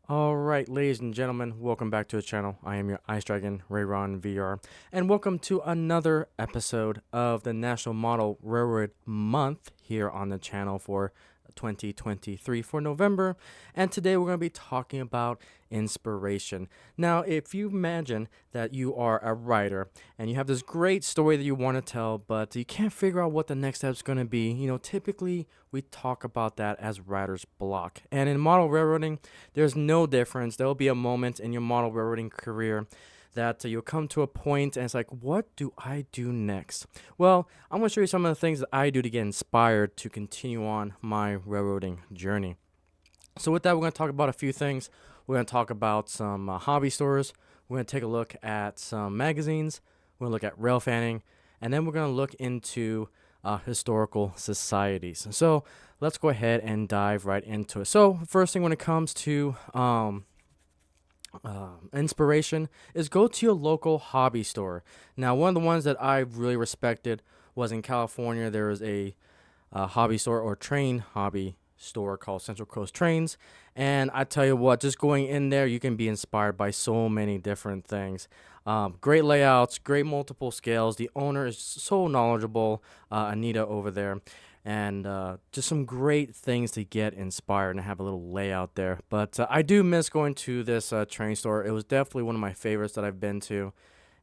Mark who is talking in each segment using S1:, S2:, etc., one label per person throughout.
S1: All right, ladies and gentlemen, welcome back to the channel. I am your Ice Dragon, Rayron VR, and welcome to another episode of the National Model Railroad Month here on the channel for 2023 for November. And today we're going to be talking about inspiration. Now, if you imagine that you are a writer and you have this great story that you want to tell, but you can't figure out what the next step is going to be, typically we talk about that as writer's block. And in model railroading, there's no difference. There'll be a moment in your model railroading career that you'll come to a point and it's like, what do I do next? Well, I'm going to show you some of the things that I do to get inspired to continue on my railroading journey. So with that, we're going to talk about a few things. We're going to talk about some hobby stores. We're going to take a look at some magazines. We're going to look at railfanning. And then we're going to look into historical societies. So let's go ahead and dive right into it. So first thing when it comes to inspiration is go to your local hobby store. Now, one of the ones that I really respected was in California. There was a hobby store or train hobby store called Central Coast Trains. And I tell you what, just going in there, you can be inspired by so many different things. Great layouts, great multiple scales. The owner is so knowledgeable, Anita over there. And just some great things to get inspired and have a little layout there. But I do miss going to this train store. It was definitely one of my favorites that I've been to.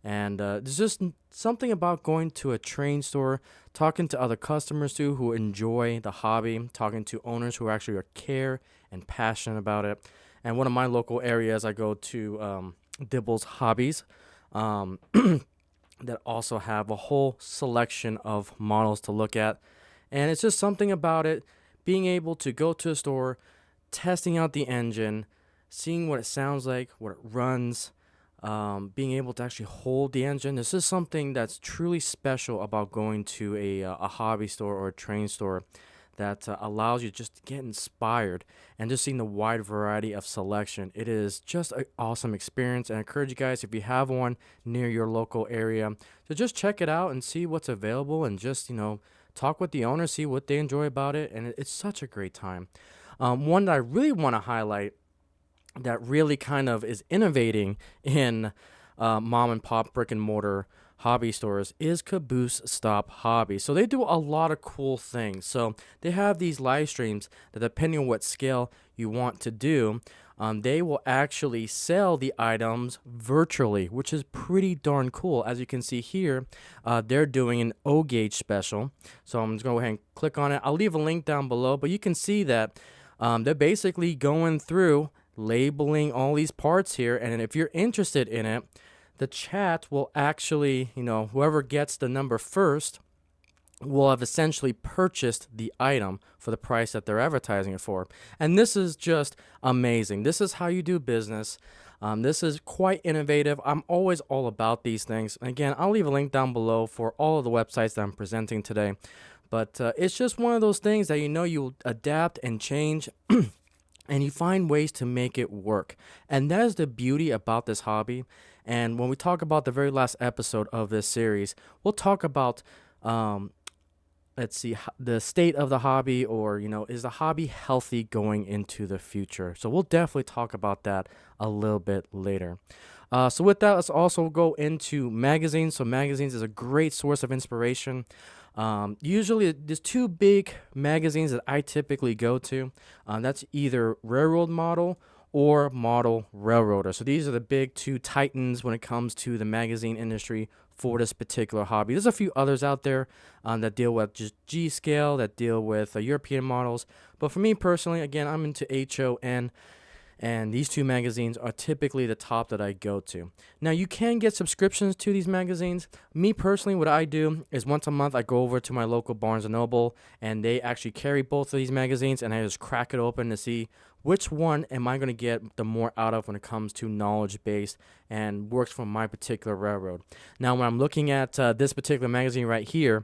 S1: And there's just something about going to a train store, talking to other customers too who enjoy the hobby, talking to owners who actually care and passionate about it. And one of my local areas, I go to Dibble's Hobbies, um, that also have a whole selection of models to look at. And it's just something about it, being able to go to a store, testing out the engine, seeing what it sounds like, what it runs, being able to actually hold the engine. This is something that's truly special about going to a hobby store or a train store that allows you just to get inspired and just seeing the wide variety of selection. It is just an awesome experience, and I encourage you guys, if you have one near your local area, to just check it out and see what's available and just, talk with the owner, see what they enjoy about it, and it's such a great time. One that I really want to highlight that really kind of is innovating in mom and pop brick and mortar hobby stores is Caboose Stop Hobby. So they do a lot of cool things. So they have these live streams that, depending on what scale you want to do, they will actually sell the items virtually, which is pretty darn cool. As you can see here, they're doing an O gauge special. So I'm just going to go ahead and click on it. I'll leave a link down below, but you can see that they're basically going through labeling all these parts here, and if you're interested in it, the chat will actually, whoever gets the number first will have essentially purchased the item for the price that they're advertising it for. And this is just amazing. This is how you do business. This is quite innovative. I'm always all about these things. Again, I'll leave a link down below for all of the websites that I'm presenting today. But it's just one of those things that you'll adapt and change and you find ways to make it work. And that is the beauty about this hobby. And when we talk about the very last episode of this series, we'll talk about, let's see, the state of the hobby, or, is the hobby healthy going into the future? So we'll definitely talk about that a little bit later. So with that, let's also go into magazines. So magazines is a great source of inspiration. Usually there's two big magazines that I typically go to. That's either Railroad Model or Model Railroader. So these are the big two titans when it comes to the magazine industry for this particular hobby. There's a few others out there that deal with just G scale, that deal with European models. But for me personally, again, I'm into HON. And these two magazines are typically the top that I go to. Now, you can get subscriptions to these magazines. Me personally, what I do is once a month I go over to my local Barnes & Noble, and they actually carry both of these magazines, and I just crack it open to see which one am I going to get the more out of when it comes to knowledge-based and works for my particular railroad. Now, when I'm looking at this particular magazine right here,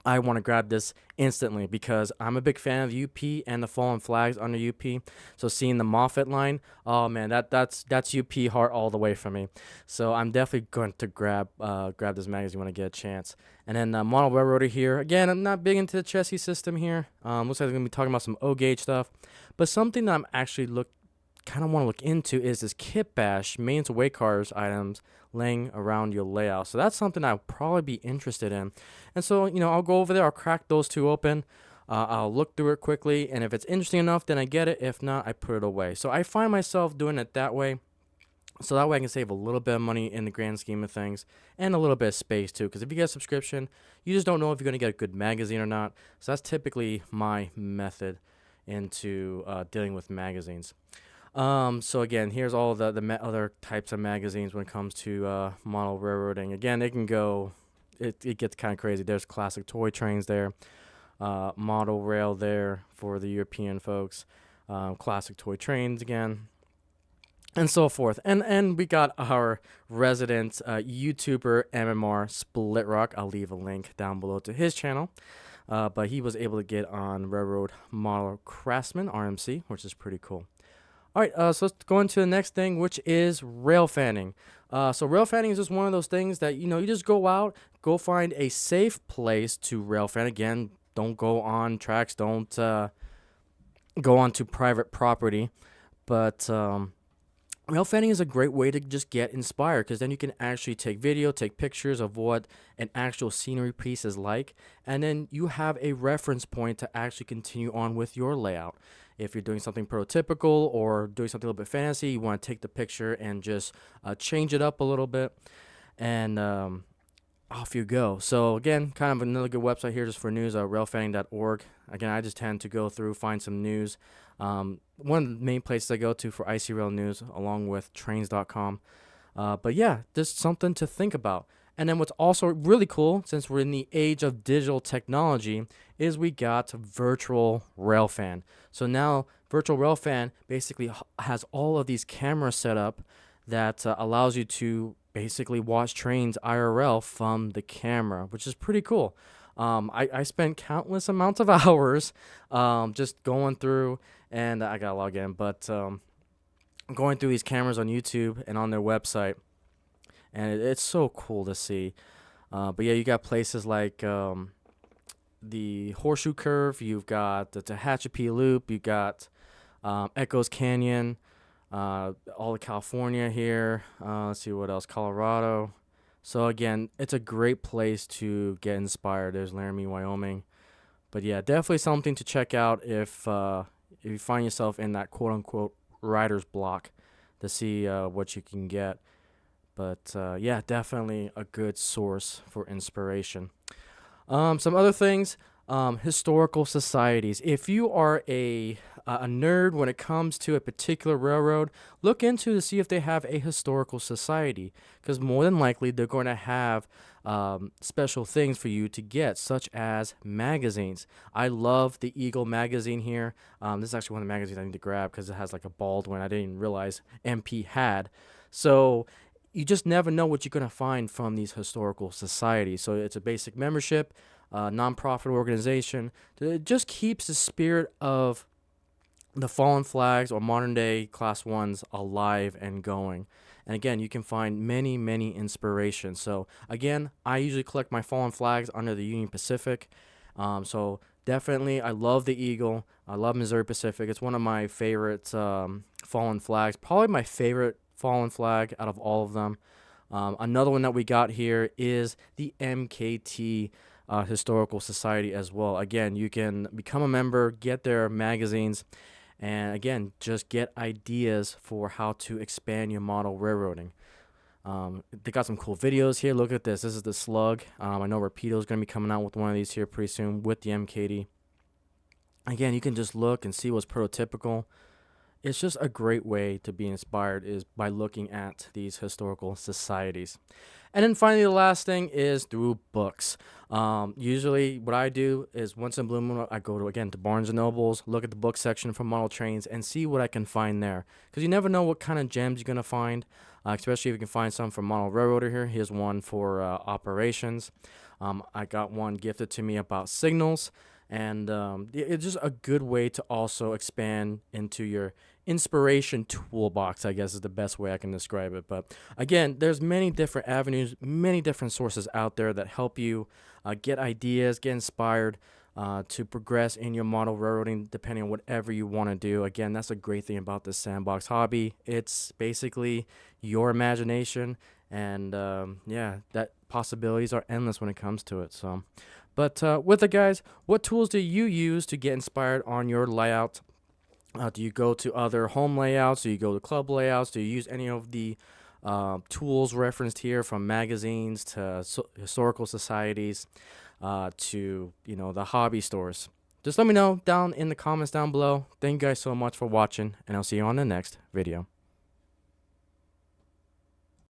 S1: I want to grab this instantly because I'm a big fan of UP and the fallen flags under UP. So seeing the Moffat line, oh man, that's UP heart all the way for me. So I'm definitely going to grab this magazine when I get a chance. And then Model Railroader here. Again, I'm not big into the chassis system here. Looks like I'm going to be talking about some O gauge stuff, but something that I'm actually kind of want to look into is this kit bash main to weight cars items laying around your layout. So that's something I'll probably be interested in. And so, I'll go over there, I'll crack those two open. I'll look through it quickly, and if it's interesting enough, then I get it. If not, I put it away. So I find myself doing it that way. So that way I can save a little bit of money in the grand scheme of things, and a little bit of space too. Because if you get a subscription, you just don't know if you're going to get a good magazine or not. So that's typically my method into dealing with magazines. So again, here's all the other types of magazines when it comes to model railroading. Again, it can go, it gets kind of crazy. There's classic toy trains there, model rail there for the European folks, classic toy trains again, and so forth. And we got our resident YouTuber MMR Split Rock. I'll leave a link down below to his channel. But he was able to get on Railroad Model Craftsman RMC, which is pretty cool. All right, so let's go into the next thing, which is rail fanning. So rail fanning is just one of those things that, you just go out, go find a safe place to rail fan. Again, don't go on tracks, don't go onto private property. But rail fanning is a great way to just get inspired, because then you can actually take video, take pictures of what an actual scenery piece is like, and then you have a reference point to actually continue on with your layout. If you're doing something prototypical or doing something a little bit fancy, you want to take the picture and just change it up a little bit, and off you go. So again, kind of another good website here just for news, railfanning.org. Again, I just tend to go through, find some news. One of the main places I go to for IC Rail news, along with trains.com. But yeah, just something to think about. And then what's also really cool, since we're in the age of digital technology, is we got virtual railfan. So now virtual railfan basically has all of these cameras set up that allows you to basically watch trains IRL from the camera, which is pretty cool. I spent countless amounts of hours just going through, and I gotta log in, but going through these cameras on YouTube and on their website, and it's so cool to see. But yeah, you got places like the Horseshoe Curve, you've got the Tehachapi Loop, you got Echoes Canyon, all of California here. Let's see what else, Colorado. So again, it's a great place to get inspired. There's Laramie, Wyoming. But yeah, definitely something to check out if you find yourself in that quote-unquote writer's block, to see what you can get. But yeah, definitely a good source for inspiration. Some other things, historical societies. If you are a nerd when it comes to a particular railroad, look into to see if they have a historical society, because more than likely they're going to have special things for you to get, such as magazines. I love the Eagle magazine here. This is actually one of the magazines I need to grab because it has like a Baldwin I didn't even realize MP had. So you just never know what you're going to find from these historical societies. So it's a basic membership, nonprofit organization. It just keeps the spirit of the fallen flags or modern day class ones alive and going. And again, you can find many, many inspirations. So again, I usually collect my fallen flags under the Union Pacific. So definitely, I love the Eagle. I love Missouri Pacific. It's one of my favorite fallen flags. Probably my favorite fallen flag out of all of them. Another one that we got here is the MKT Historical Society as well. Again, you can become a member, get their magazines, and again, just get ideas for how to expand your model railroading. They got some cool videos here. Look at this. This is the Slug. I know Rapido is going to be coming out with one of these here pretty soon with the MKT. Again, you can just look and see what's prototypical. It's just a great way to be inspired, is by looking at these historical societies. And then finally, the last thing is through books. Usually what I do is once in Blue Moon, I go to Barnes & Nobles, look at the book section for model trains, and see what I can find there. Because you never know what kind of gems you're going to find, especially if you can find some for model railroader here. Here's one for operations. I got one gifted to me about signals. And it's just a good way to also expand into your inspiration toolbox, I guess is the best way I can describe it. But again, there's many different avenues, many different sources out there that help you get ideas, get inspired. to progress in your model railroading, depending on whatever you want to do. Again, that's a great thing about this sandbox hobby. It's basically your imagination, and yeah, that possibilities are endless when it comes to it. So, but with it, guys, what tools do you use to get inspired on your layout? Do you go to other home layouts? Do you go to club layouts? Do you use any of the tools referenced here, from magazines to historical societies, to the hobby stores? Just let me know down in the comments down below. Thank you guys so much for watching, and I'll see you on the next video.